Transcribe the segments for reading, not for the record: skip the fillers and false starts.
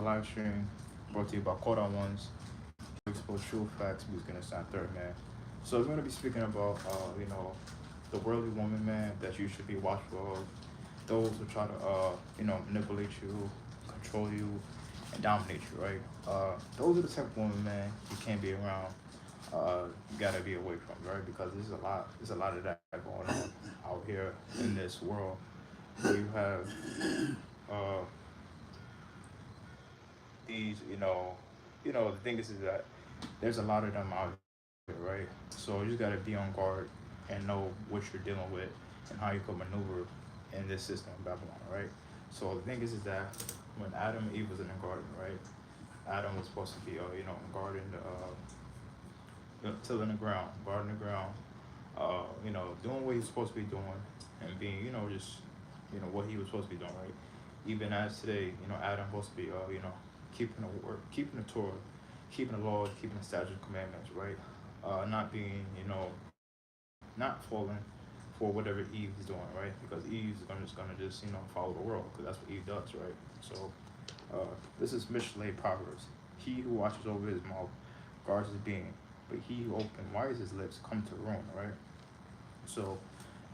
live stream brought to you by Quota Ones. Expose true facts, who's gonna stand third, man. So we're gonna be speaking about, the worldly woman, man, that you should be watchful of. Those who try to, manipulate you, control you, and dominate you, right? Those are the type of women, man, you can't be around. You gotta be away from, right? Because there's a lot of that going on out here in this world. Where you have uh, these, the thing is that there's a lot of them out here, right? So you just gotta be on guard and know what you're dealing with and how you can maneuver in this system of Babylon, right? So the thing is that when Adam and Eve was in the garden, right? Adam was supposed to be, guarding tilling the ground, guarding the ground, doing what he's supposed to be doing, and being, just, what he was supposed to be doing, right? Even as today, Adam supposed to be, keeping the word, keeping the Torah, keeping the laws, keeping the statutes, commandments, right? Not being, not falling for whatever Eve is doing, right? Because Eve's gonna just follow the world, because that's what Eve does, right? So this is Mishle Proverbs. He who watches over his mouth guards his being, but he who open wise his lips come to ruin, right? So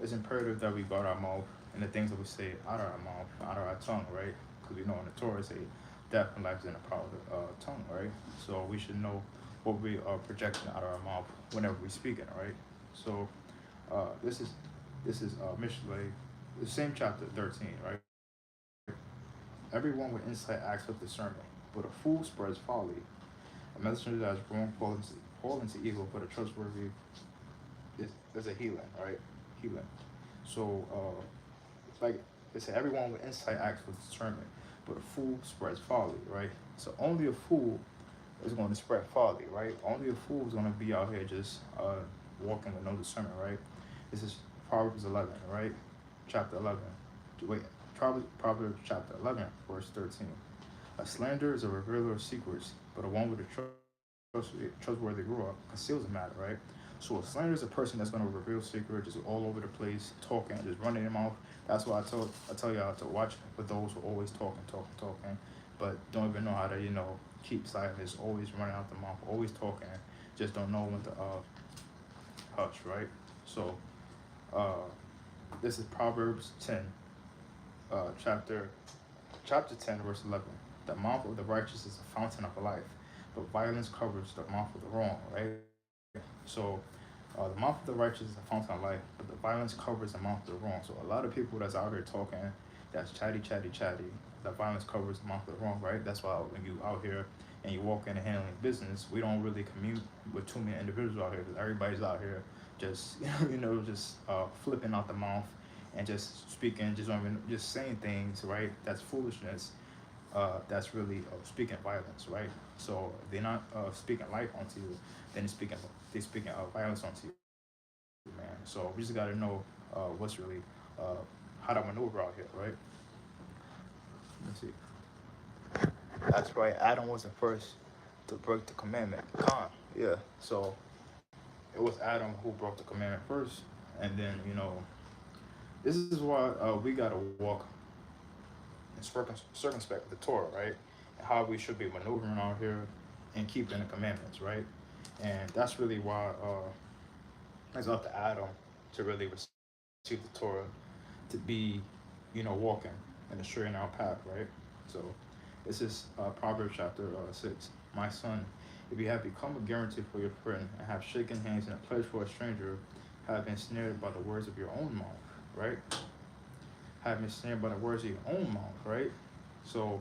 it's imperative that we guard our mouth and the things that we say out of our mouth, out of our tongue, right? Because we know in the Torah say death and life is in the power of the tongue, right? So we should know what we are projecting out of our mouth whenever we speak it, right? So this is Mishle, the same chapter 13, right? Everyone with insight acts with discernment, but a fool spreads folly. A messenger that is wrong fall into evil, but a trustworthy is a healing, right? Healing. So like they say, everyone with insight acts with discernment, but a fool spreads folly, right? So only a fool is going to spread folly, right? Only a fool is going to be out here just walking with no discernment, right? This is Proverbs 11, right? Chapter 11. Wait, Proverbs chapter 11, verse 13. A slander is a revealer of secrets, but a one with a trustworthy ruler conceals the matter, right? So a slander is a person that's going to reveal secrets, just all over the place, talking, just running their mouth. That's why I tell y'all to watch for those who always talking, but don't even know how to keep silent. Just always running out the mouth, always talking, just don't know when to hush, right? So uh, this is Proverbs 10, chapter 10, verse 11. The mouth of the righteous is a fountain of life, but violence covers the mouth of the wrong, right? So the mouth of the righteous is a fountain of life, but the violence covers the mouth of the wrong. So a lot of people that's out here talking, that's chatty, the violence covers the mouth of the wrong, right? That's why when you out here and you walk in and handling business, we don't really commute with too many individuals out here, because everybody's out here just just flipping out the mouth and just speaking, just don't even just saying things, right? That's foolishness. That's really speaking violence, right? So they're not speaking life onto you, then they're speaking violence onto you, man. So we just got to know what's really how to maneuver out here, right? Let's see. That's right. Adam was the first to break the commandment. Khan, yeah. So it was Adam who broke the commandment first, and then this is why we gotta walk and circumspect the Torah, right? And how we should be maneuvering out here and keeping the commandments, right? And that's really why it's up to Adam to really receive the Torah, to be, walking in the straight and narrow path, right? So this is Proverbs chapter 6. My son, if you have become a guarantee for your friend and have shaken hands in a pledge for a stranger, have been snared by the words of your own mouth, right? Have been snared by the words of your own mouth, right? So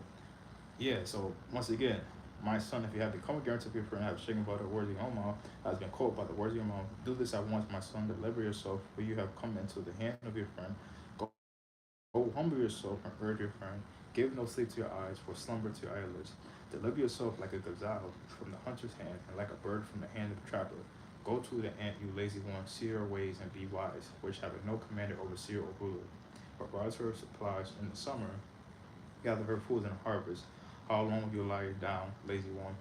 yeah, so once again, my son, if you have become a guarantee of your friend, have shaken by the words of your own mouth, has been called by the words of your mouth, do this at once, my son, deliver yourself, for you have come into the hand of your friend. Go humble yourself and urge your friend. Give no sleep to your eyes, for slumber to your eyelids. Deliver yourself like a gazelle from the hunter's hand, and like a bird from the hand of the trapper. Go to the ant, you lazy one, see her ways and be wise, which having no commander, overseer, or ruler. Provides her supplies in the summer, gather her food in the harvest. How long will you lie down, lazy one?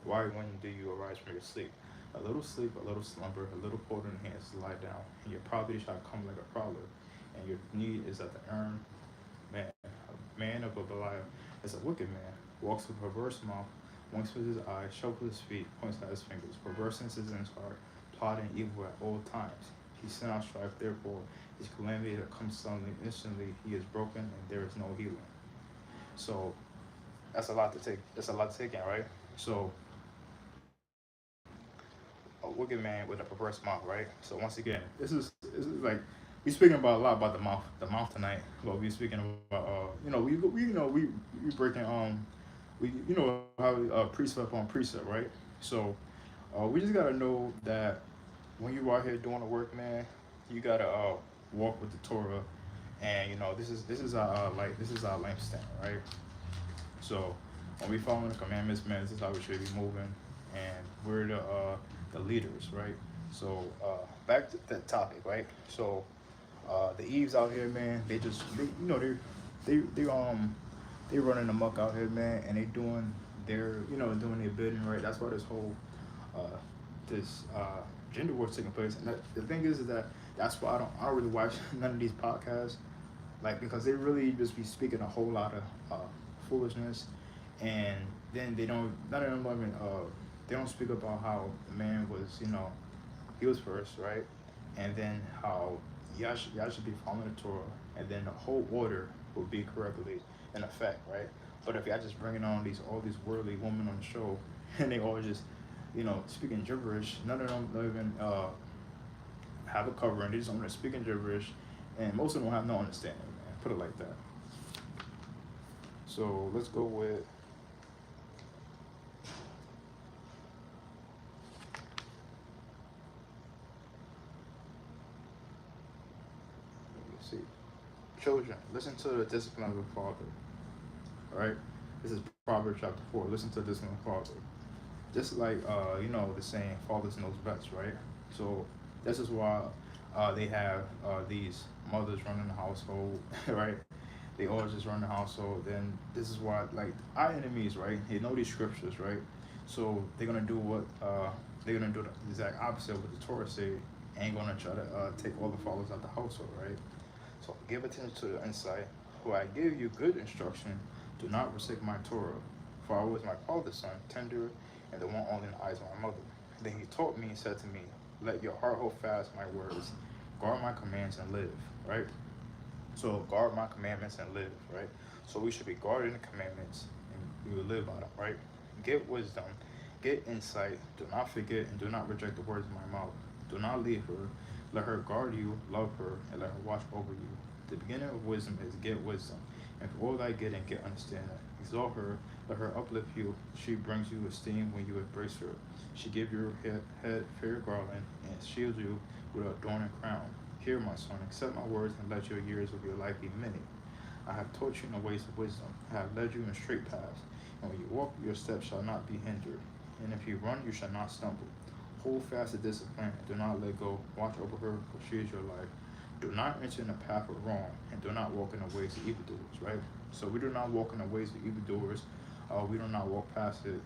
Why, when do you arise from your sleep, a little slumber, a little fold in the hands to lie down, and your poverty shall come like a prowler, and your need is at the earn. Man, a man of a Belial is a wicked man, walks with a perverse mouth, winks with his eyes, shuffles his feet, points out his fingers. Perverseness is in his heart, plotting evil at all times. He sent out strife, therefore his calamity that comes suddenly, instantly he is broken, and there is no healing. So that's a lot to take. That's a lot to take in, right? So a wicked man with a perverse mouth, right? So once again, this is like we speaking about a lot about the mouth tonight. But we speaking about we breaking we how precept on precept, right? So we just gotta know that when you out here doing the work, man, you gotta walk with the Torah, and this is our this is our lampstand, right? So when we following the commandments, man, this is how we should be moving, and we're the leaders, right? So back to the topic, right? So the Eves out here, man, they running amok out here, man, and they doing their bidding, right? That's why uh, this gender war's taking place. And the thing is that that's why I don't really watch none of these podcasts, like because they really just be speaking a whole lot of foolishness, and then they don't none of them even they don't speak about how the man was he was first, right, and then how y'all should be following the Torah, and then the whole order will be correctly in effect, right? But if y'all just bringing on all these worldly women on the show, and they all just speaking gibberish, none of them don't even have a covering. They just on there speaking gibberish, and most of them don't have no understanding, man. Put it like that. So let's go with let's see. Children, listen to the discipline of the father. All right. This is Proverbs chapter 4. Listen to the discipline of the father. Just like the saying, fathers knows best, right? So this is why they have these mothers running the household, right? They all just run the household. Then this is why, like, our enemies, right? They know these scriptures, right? So they're gonna do the exact opposite of what the Torah say. Ain't gonna try to take all the fathers out the household, right? So give attention to the insight. For I give you good instruction. Do not forsake my Torah. For I was my father's son, tender, and the one only in the eyes of my mother. Then he taught me and said to me, let your heart hold fast my words. Guard my commands and live, right? So guard my commandments and live, right? So we should be guarding the commandments and we will live by them, right? Get wisdom, get insight. Do not forget and do not reject the words of my mouth. Do not leave her. Let her guard you, love her, and let her watch over you. The beginning of wisdom is get wisdom. And for all thy getting, get understanding. Exalt her, let her uplift you. She brings you esteem when you embrace her. She gives your head fair garland and shields you with an adorning crown. Hear, my son, accept my words and let your years of your life be many. I have taught you in the ways of wisdom. I have led you in straight paths. And when you walk, your steps shall not be hindered. And if you run, you shall not stumble. Hold fast the discipline and do not let go. Watch over her, for she is your life. Do not enter in the path of wrong, and do not walk in the ways of evildoers, right? So we do not walk in the ways of evildoers. We do not walk past it,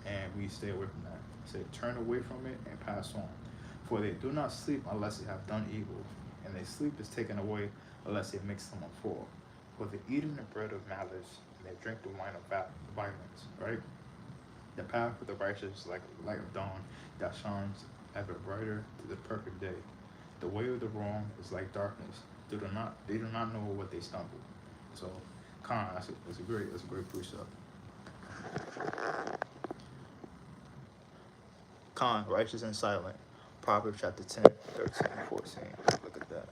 and we stay away from that. Say, turn away from it and pass on. For they do not sleep unless they have done evil, and their sleep is taken away unless they make someone fall. For they eat in the bread of malice, and they drink the wine of violence, right? The path of the righteous is like light of dawn that shines ever brighter to the perfect day. The way of the wrong is like darkness. They do not know what they stumble. So, that's a great precept. Con, righteous and silent. Proverbs chapter 10, 13, 14. Look at that.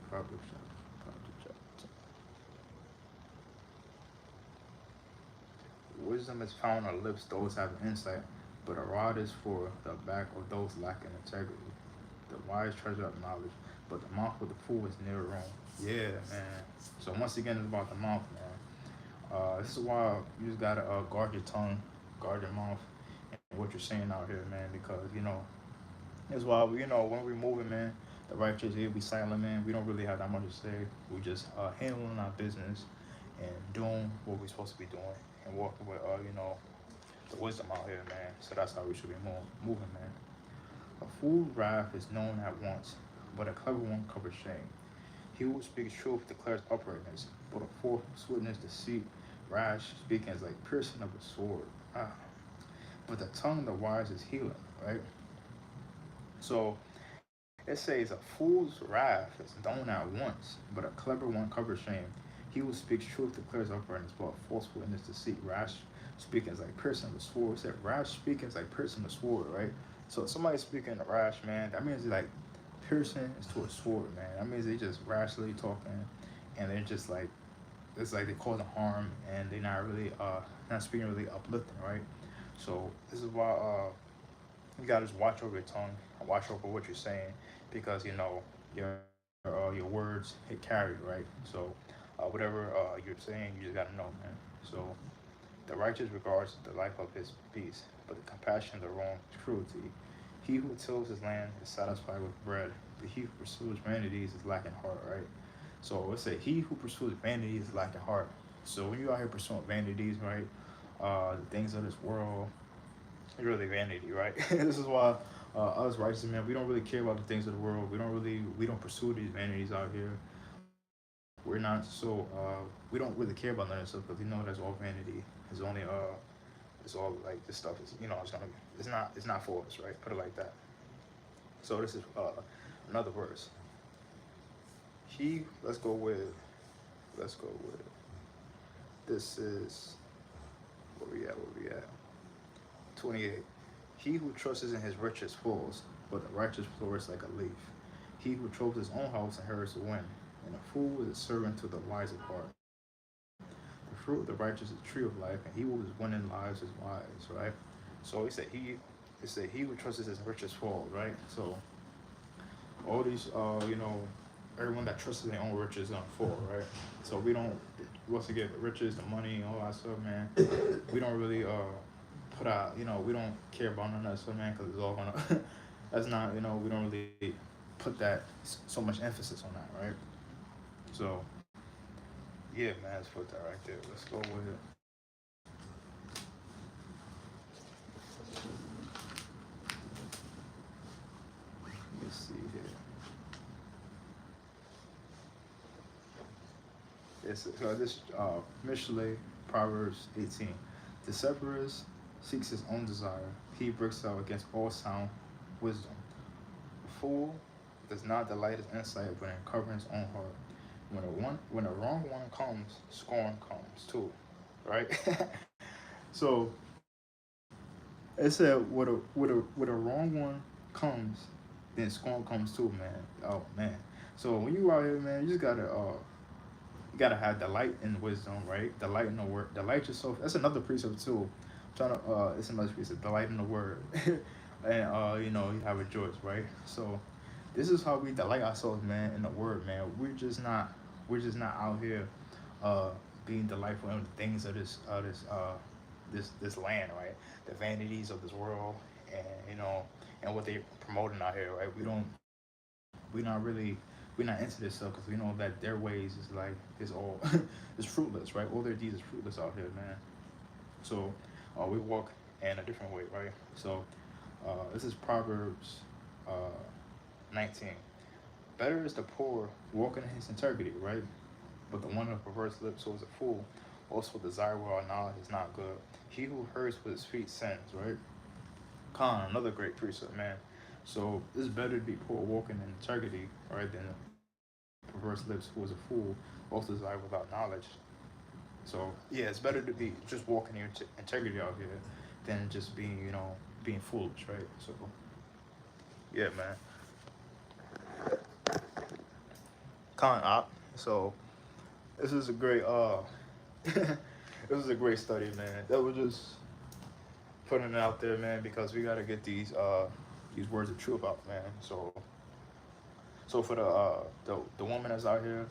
Proverbs chapter 10. Wisdom is found on lips those have insight, but a rod is for the back of those lacking integrity. The wise treasure up knowledge, but the mouth of the fool is near ruin. Yeah, man. So once again, it's about the mouth, man. This is why you just gotta guard your tongue, guard your mouth, and what you're saying out here, man. Because that's why when we're moving, man, the righteous here we silent, man. We don't really have that much to say. We just handling our business and doing what we're supposed to be doing and walking with the wisdom out here, man. So that's how we should be moving, man. A fool's wrath is known at once, but a clever one covers shame. He who speaks truth declares uprightness, but a false witness deceit, rash speaking is like piercing of a sword. Ah. But the tongue of the wise is healing, right? So it says a fool's wrath is thrown out once, but a clever one covers shame. He who speaks truth declares uprightness, but a false witness deceit. Rash speaking is like piercing of a sword. It said rash speaking is like piercing a sword, right? So if somebody's speaking rash, man, that means like piercing is to a sword, man. That means they just rashly talking, and they're just like it's like they're causing harm, and they're not really not speaking really uplifting, right? So this is why you gotta just watch over your tongue, and watch over what you're saying, because you know your words hit carry, right? So whatever you're saying, you just gotta know, man. So the righteous regards the life of his peace, but the compassion of the wrong is cruelty. He who tills his land is satisfied with bread, but he who pursues vanities is lacking heart, right? So let's say he who pursues vanities is lacking heart. So when you out here pursuing vanities, right? The things of this world, it's really vanity, right? This is why us righteous men, we don't really care about the things of the world. We don't pursue these vanities out here. We're not we don't really care about none of this stuff because we know that's all vanity. It's only it's all like this stuff is it's not for us, right? Put it like that. So this is another verse. He let's go with this is where we at 28. He who trusts in his riches falls, but the righteous flourish like a leaf. He who troves his own house inherits the wind, and a fool is a servant to the wise of heart. The fruit of the righteous is a tree of life, and he who is winning lives is wise, right? So he said he who trusts his riches fall, right? So all these everyone that trusts in their own riches is gonna fall, right? So we don't once again the riches, the money, all that stuff, man. We don't really put out, we don't care about none of that stuff, man, because it's all gonna. That's not, we don't really put that so much emphasis on that, right? So yeah, man, let's put that right there. Let's go with it. Let me see here. This Mishle, Proverbs 18. The separate seeks his own desire. He breaks out against all sound wisdom. The fool does not delight his insight, but uncover his own heart. When a wrong one comes, scorn comes too, right? So it said, with a wrong one comes, then scorn comes too, man. Oh man. So when you out here, man, you just gotta have delight in wisdom, right? Delight in the word. Delight yourself. That's another precept too. I'm trying to it's another precept. Delight in the word, and you have a choice, right? So this is how we delight ourselves, man, in the word, man. We're just not out here uh being delightful in the things of this land, right? The vanities of this world, and and what they're promoting out here, right? We're not really we're not into this stuff because we know that their ways is like is all is fruitless, right? All their deeds is fruitless out here, man. So we walk in a different way, right? So this is Proverbs uh, 19. Better is the poor walking in his integrity, right? But the one of perverse lips who is a fool also desire without knowledge is not good. He who hurts with his feet sins, right? Khan, another great precept, man. So it's better to be poor walking in integrity, right, than perverse lips who is a fool also desire without knowledge. So yeah, it's better to be just walking in your integrity out here than just being, being foolish, right? So yeah, man. Khan op. So this is a great this is a great study, man. That was just putting it out there, man, because we gotta get these words of truth out, man. So for the woman that's out here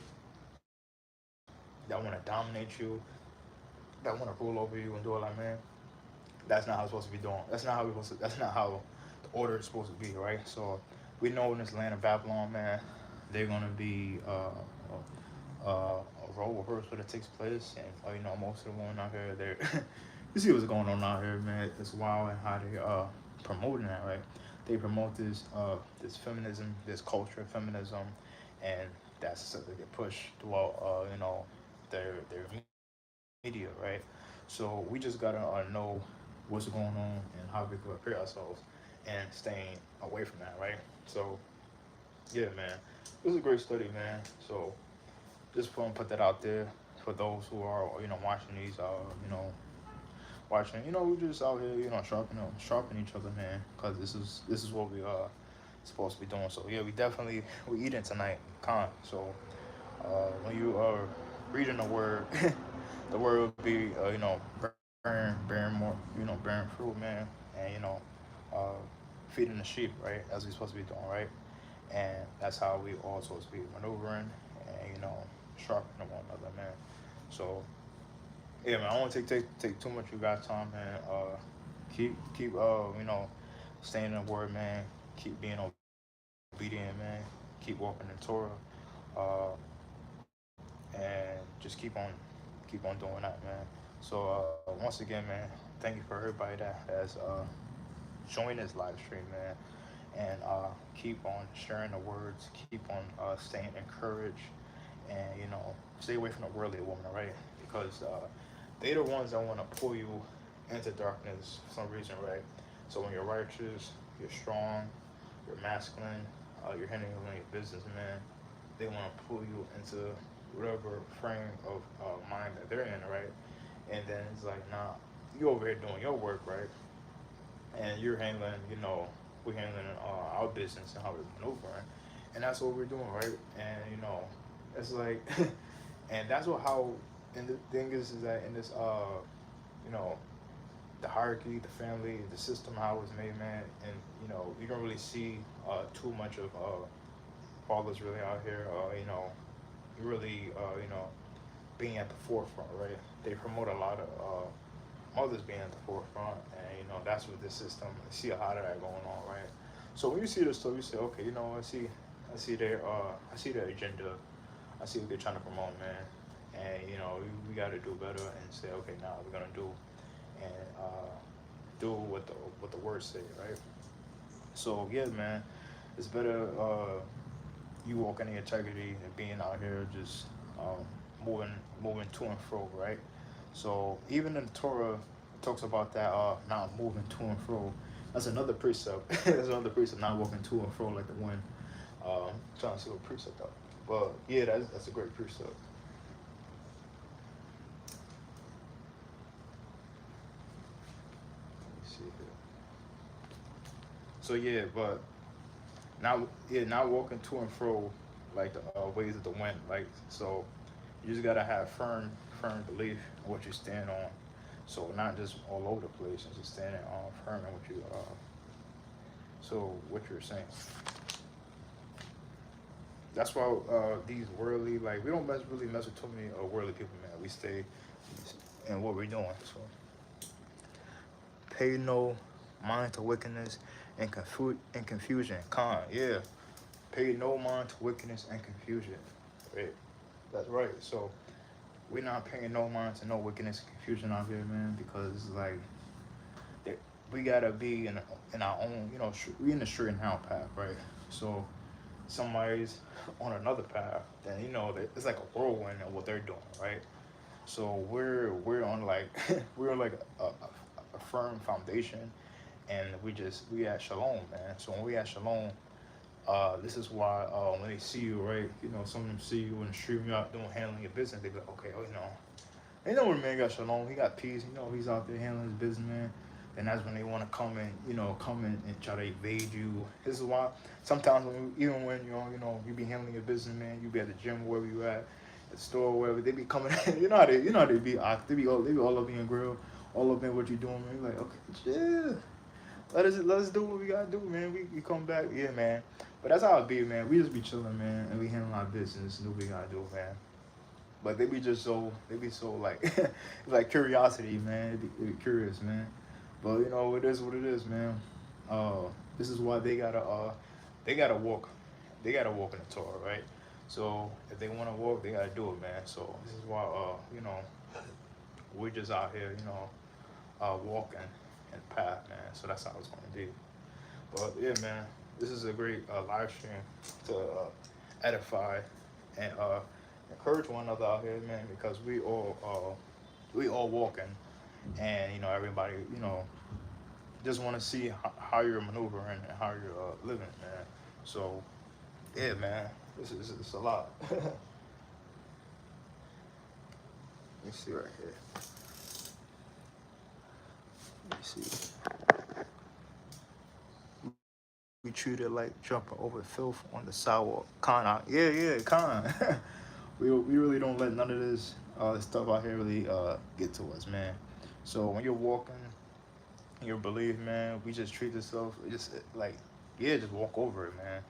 that want to dominate you, that want to rule over you and do all that, man, that's not how it's supposed to be doing. That's not how we supposed to. That's not how the order is supposed to be, right? So we know in this land of Babylon, man, they're gonna be a role reversal that takes place, and most of the women out here, they're you see what's going on out here, man. It's wild and how they promoting that, right? They promote this feminism, this culture of feminism, and that's so they get pushed throughout, their media, right? So we just gotta know what's going on and how we can prepare ourselves and staying away from that, right? So yeah, man, it was a great study, man. So just want to put that out there for those who are, watching these, watching, we just out here, sharpening each other, man, because this is what we are supposed to be doing. So yeah, we eating tonight, So when you are reading the word, the word will be, bearing more, bearing fruit, man, and uh, feeding the sheep, right, as we supposed to be doing, right, and that's how we all supposed to be maneuvering and sharpening one another, man. So yeah, man, I don't want to take too much of you guys' time, man. Keep staying in the word, man. Keep being obedient, man. Keep walking in Torah, uh, and just keep on doing that, man. So once again, man, thank you for everybody that has joined this live stream, man, and keep on sharing the words. Keep on staying encouraged, and stay away from the worldly woman, right? Because they the ones that want to pull you into darkness for some reason, right? So when you're righteous, you're strong, you're masculine, you're handling your business, man. They want to pull you into whatever frame of mind that they're in, right? And then it's like, nah, you over here doing your work, right? And you're handling, we're handling our business and how we're maneuvering, and that's what we're doing, right? And it's like, and that's what how. And the thing is that in this, you know, the hierarchy, the family, the system, how it was made, man, and you don't really see too much of fathers really out here, really, being at the forefront, right? They promote a lot of mothers being at the forefront, and that's what this system. I see a lot of that going on, right? So when you see this stuff, you say, okay, I see their agenda, I see what they're trying to promote, man, and we got to do better and say, okay, now we're gonna do and do what the words say, right? So yeah, man, it's better you walking in integrity and being out here just um, moving to and fro, right? So even in the Torah, it talks about that not moving to and fro. That's another precept. That's another precept, not walking to and fro like the wind. Trying to see what precept though. But yeah, that's a great precept. Let me see here. So yeah, but not walking to and fro like the ways of the wind. Like so, you just gotta have firm belief in what you stand on. So not just all over the place, and just standing on firm in what you so what you're saying. That's why these worldly, like we don't really mess with too many worldly people, man. We stay in what we're doing. So pay no mind to wickedness and confusion. Yeah. Pay no mind to wickedness and confusion. Right. That's right. So we're not paying no mind to no wickedness and confusion out here, man, because it's like we gotta be in our own, we in the straight and narrow path, right? So somebody's on another path, then it's like a whirlwind of what they're doing, right? So we're on like we're like a firm foundation, and we at shalom, man. So when we at shalom, this is why when they see you, right, some of them see you in the street, you out doing handling your business, they be like, okay, they know when man got shalom, he got peace, he's out there handling his business, man. And that's when they want to come in, and try to evade you. This is why sometimes even when you be handling your business, man, you be at the gym wherever you at the store, wherever they be coming. How they be. They be all up in your grill, all up in what you doing, man. You're like, okay, chill. Let us do what we gotta do, man. We come back, yeah, man. But that's how it be, man. We just be chilling, man, and we handle our business, and do what we gotta do, man. But they be so like, like curiosity, man. They be curious, man. But it is what it is, man. Uh, this is why they gotta walk, in the Torah, right? So if they want to walk, they gotta do it, man. So this is why, we're just out here, walking in the path, man. So that's how it's gonna be. But yeah, man, this is a great live stream to edify and encourage one another out here, man, because we all walking, and everybody just want to see how you're maneuvering and how you're living, man. So yeah, man, this is it's a lot. Let me see right here. Let me see. We treat it like jumping over filth on the sidewalk. Yeah, yeah, con. We really don't let none of this stuff out here really get to us, man. So when you're walking, your belief, man, we just treat this stuff just like, yeah, just walk over it, man.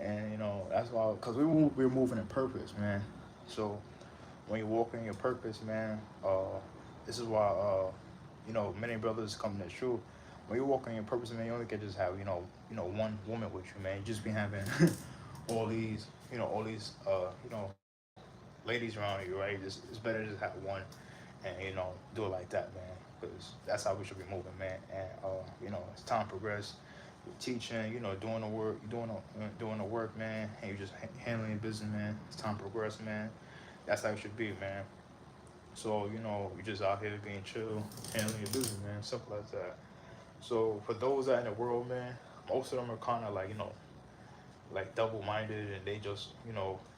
And that's why, cause we're moving in purpose, man. So when you're walking in your purpose, man, this is why many brothers come to the truth. When you're walking in your purpose, man, you only can just have one woman with you, man. You just be having all these ladies around you, right? It's better to just have one, and do it like that, man. Because that's how we should be moving, man. And as time progresses, you're teaching, doing the work, doing the work, man, and you're just handling your business, man. As time progresses, man, that's how it should be, man. So you're just out here being chill, handling your business, man. Simple as that. So for those out in the world, man, most of them are kind of like like double-minded, and they just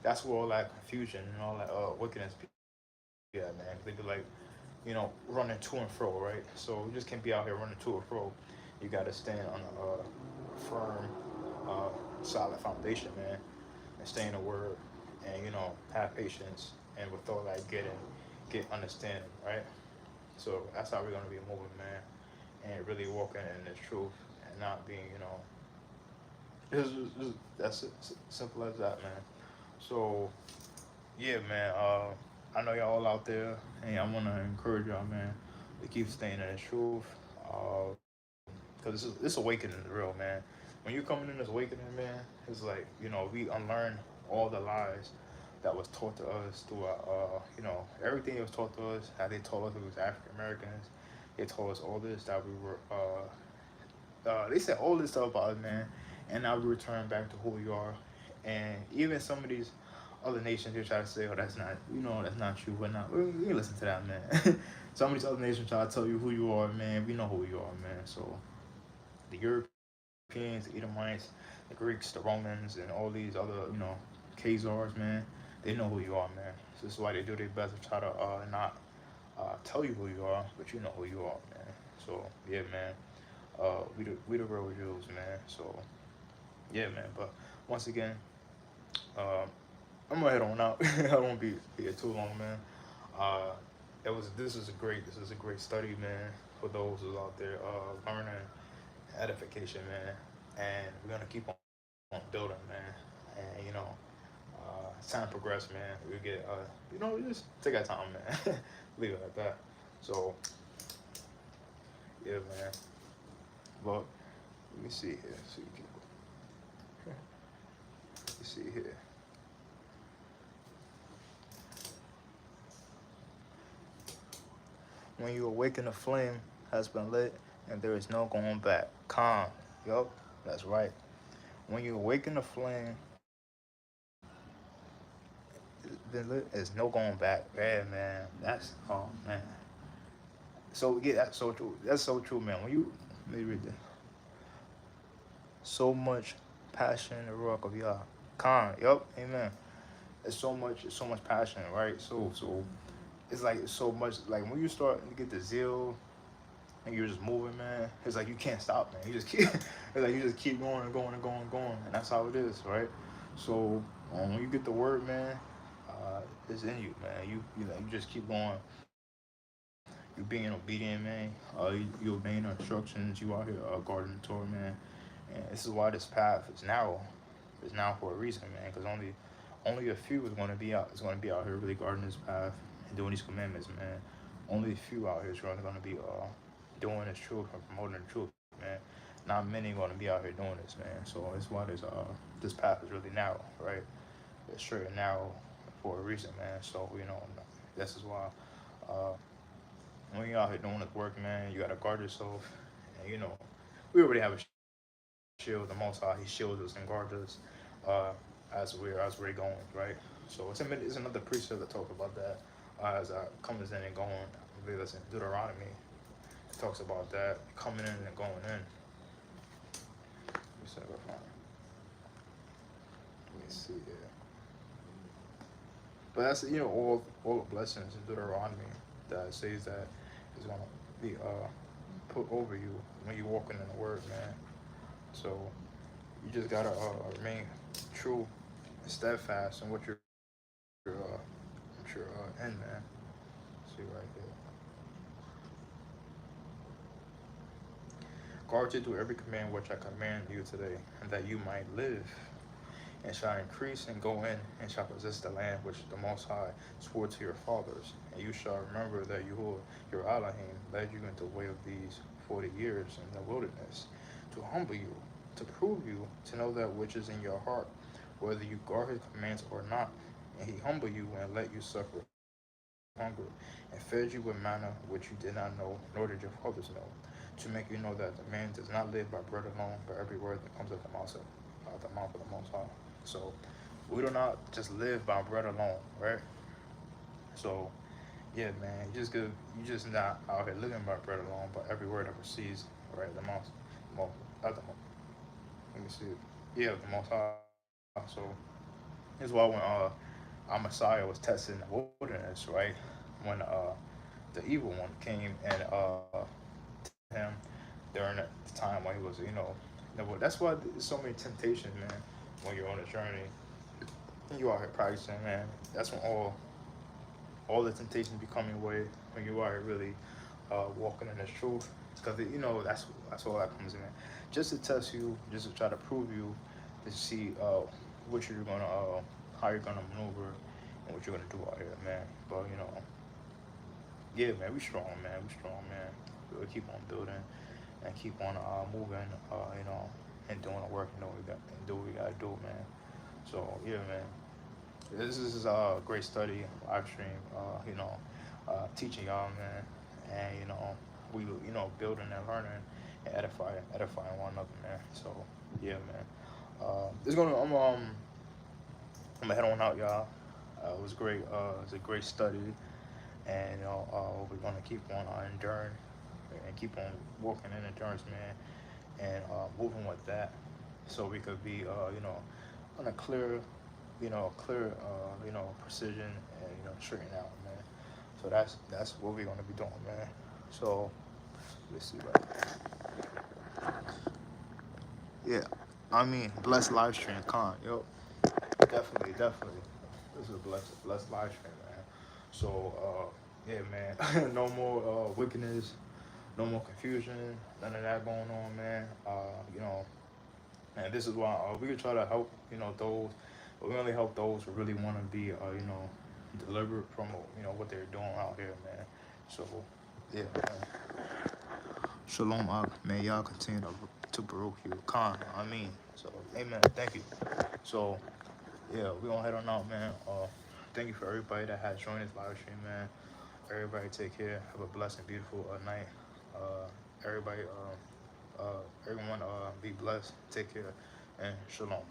that's where all that confusion and all that wickedness be at, man. They be like running to and fro, right? So you just can't be out here running to or fro. You got to stand on a firm, solid foundation, man, and stay in the word, and have patience, and with all that get understanding, right? So that's how we're gonna be moving, man, and really walking in this truth and not being, that's it. Simple as that, man. So yeah, man. I know y'all all out there, and I want to encourage y'all, man, to keep staying in the truth. Because this awakening is real, man. When you coming in this awakening, man, it's like we unlearn all the lies that was taught to us through everything that was taught to us. How they told us we was African Americans. They told us all this that we were. They said all this stuff about us, man, and now we return back to who we are. And even some of these other nations here try to say, "Oh, that's not true." But not, we listen to that, man. Some of these other nations try to tell you who you are, man. We know who you are, man. So the Europeans, the Edomites, the Greeks, the Romans, and all these other, Khazars, man. They know who you are, man. So this is why they do their best to try to not tell you who you are, but you know who you are, man. So yeah, man. We the real Jews, man. So yeah, man. But once again, uh, I'm gonna head on out. I won't be here too long, man. Uh, this is a great study, man, for those who's out there learning edification, man. And we're gonna keep on building, man. And as time progress, man, we get just take our time, man. Leave it like that. So yeah, man. But let me see here. Let me see here. When you awaken, the flame has been lit, and there is no going back. Calm. Yup, that's right. When you awaken, the flame been lit, there's no going back. Yeah, man. That's man. So yeah, that's so true. That's so true, man. Let me read this. So much passion in the rock of Yah. Khan. Yup. Amen. It's so much passion, right? So it's like so much like when you start to get the zeal and you're just moving, man, it's like you can't stop, man. You just keep, it's like you just keep going and going and going and going, and that's how it is, right? So when you get the word, man, it's in you, man. You just keep going. You being obedient, man. You obeying the instructions. You out here guarding the Torah, man. And this is why this path is narrow. It's now for a reason, man. Because only a few is going to be out. Is going to be out here really guarding this path and doing these commandments, man. Only a few out here is really going to be doing this truth and promoting the truth, man. Not many going to be out here doing this, man. So that's why this path is really narrow, right? It's straight and narrow for a reason, man. So this is why uh, when you're out here doing this work, man, you gotta guard yourself. And we already have a shield. The Most High, He shields us and guards us uh, as we're going, right? So it's another precept that talks about that as comes in and going. I believe that's in Deuteronomy. It talks about that coming in and going in. Let me see if I find it. Let me see here. But that's all the blessings in Deuteronomy that says that is gonna be put over you when you're walking in the Word, man. So you just gotta remain true and steadfast in what you're in, man. See right here. Guard to do every command which I command you today, and that you might live, and shall increase and go in, and shall possess the land which the Most High swore to your fathers. And you shall remember that Yahuwah, your Elohim, led you into the way of these 40 years in the wilderness, to humble you, to prove you, to know that which is in your heart, whether you guard his commands or not. And he humbled you and let you suffer hunger, and fed you with manna which you did not know, nor did your fathers know, to make you know that the man does not live by bread alone, but every word that comes out the mouth of the Most High. So we do not just live by bread alone, right? So yeah, man, you just not out here living by bread alone, but every word that proceeds, right, most, not the most. Let me see, yeah, the Most High. So that's why when our Messiah was tested in the wilderness, right, when the evil one came and tempted him during the time when he was, that's why there's so many temptations, man. When you're on a journey, and you out here practicing, man. That's when all the temptations become your way. When you are really walking in this truth, because that's all that comes in, just to test you, just to try to prove you, to see what you're gonna, how you're gonna maneuver, and what you're gonna do out here, man. But yeah, man, we strong, man. We strong, man. We'll keep on building and keep on moving, and doing the work, and do what we gotta do, man. So yeah, man. This is a great study live stream. Teaching y'all, man, and we building and learning and edifying one another, man. So yeah, man. It's gonna I'm gonna head on out, y'all. It was great. It was a great study, and we're gonna keep on enduring and keep on walking in endurance, man, and moving with that, so we could be on a precision and straighten out, man. So that's what we're gonna be doing, man. So let's see, right? Yeah, I mean, blessed live stream, yo, definitely. This is a blessed live stream, man. So yeah, man, no more wickedness, no more confusion, none of that going on, man. And this is why we could try to help, those, but we only help those who really want to be, deliberate from, what they're doing out here, man. So, yeah, man. Shalom, may y'all continue to Baruch you. Khan, I mean. So, amen. Thank you. So, yeah, we gonna head on out, man. Thank you for everybody that has joined this live stream, man. Everybody take care. Have a blessed and beautiful night. Everybody, everyone, be blessed. Take care, and shalom.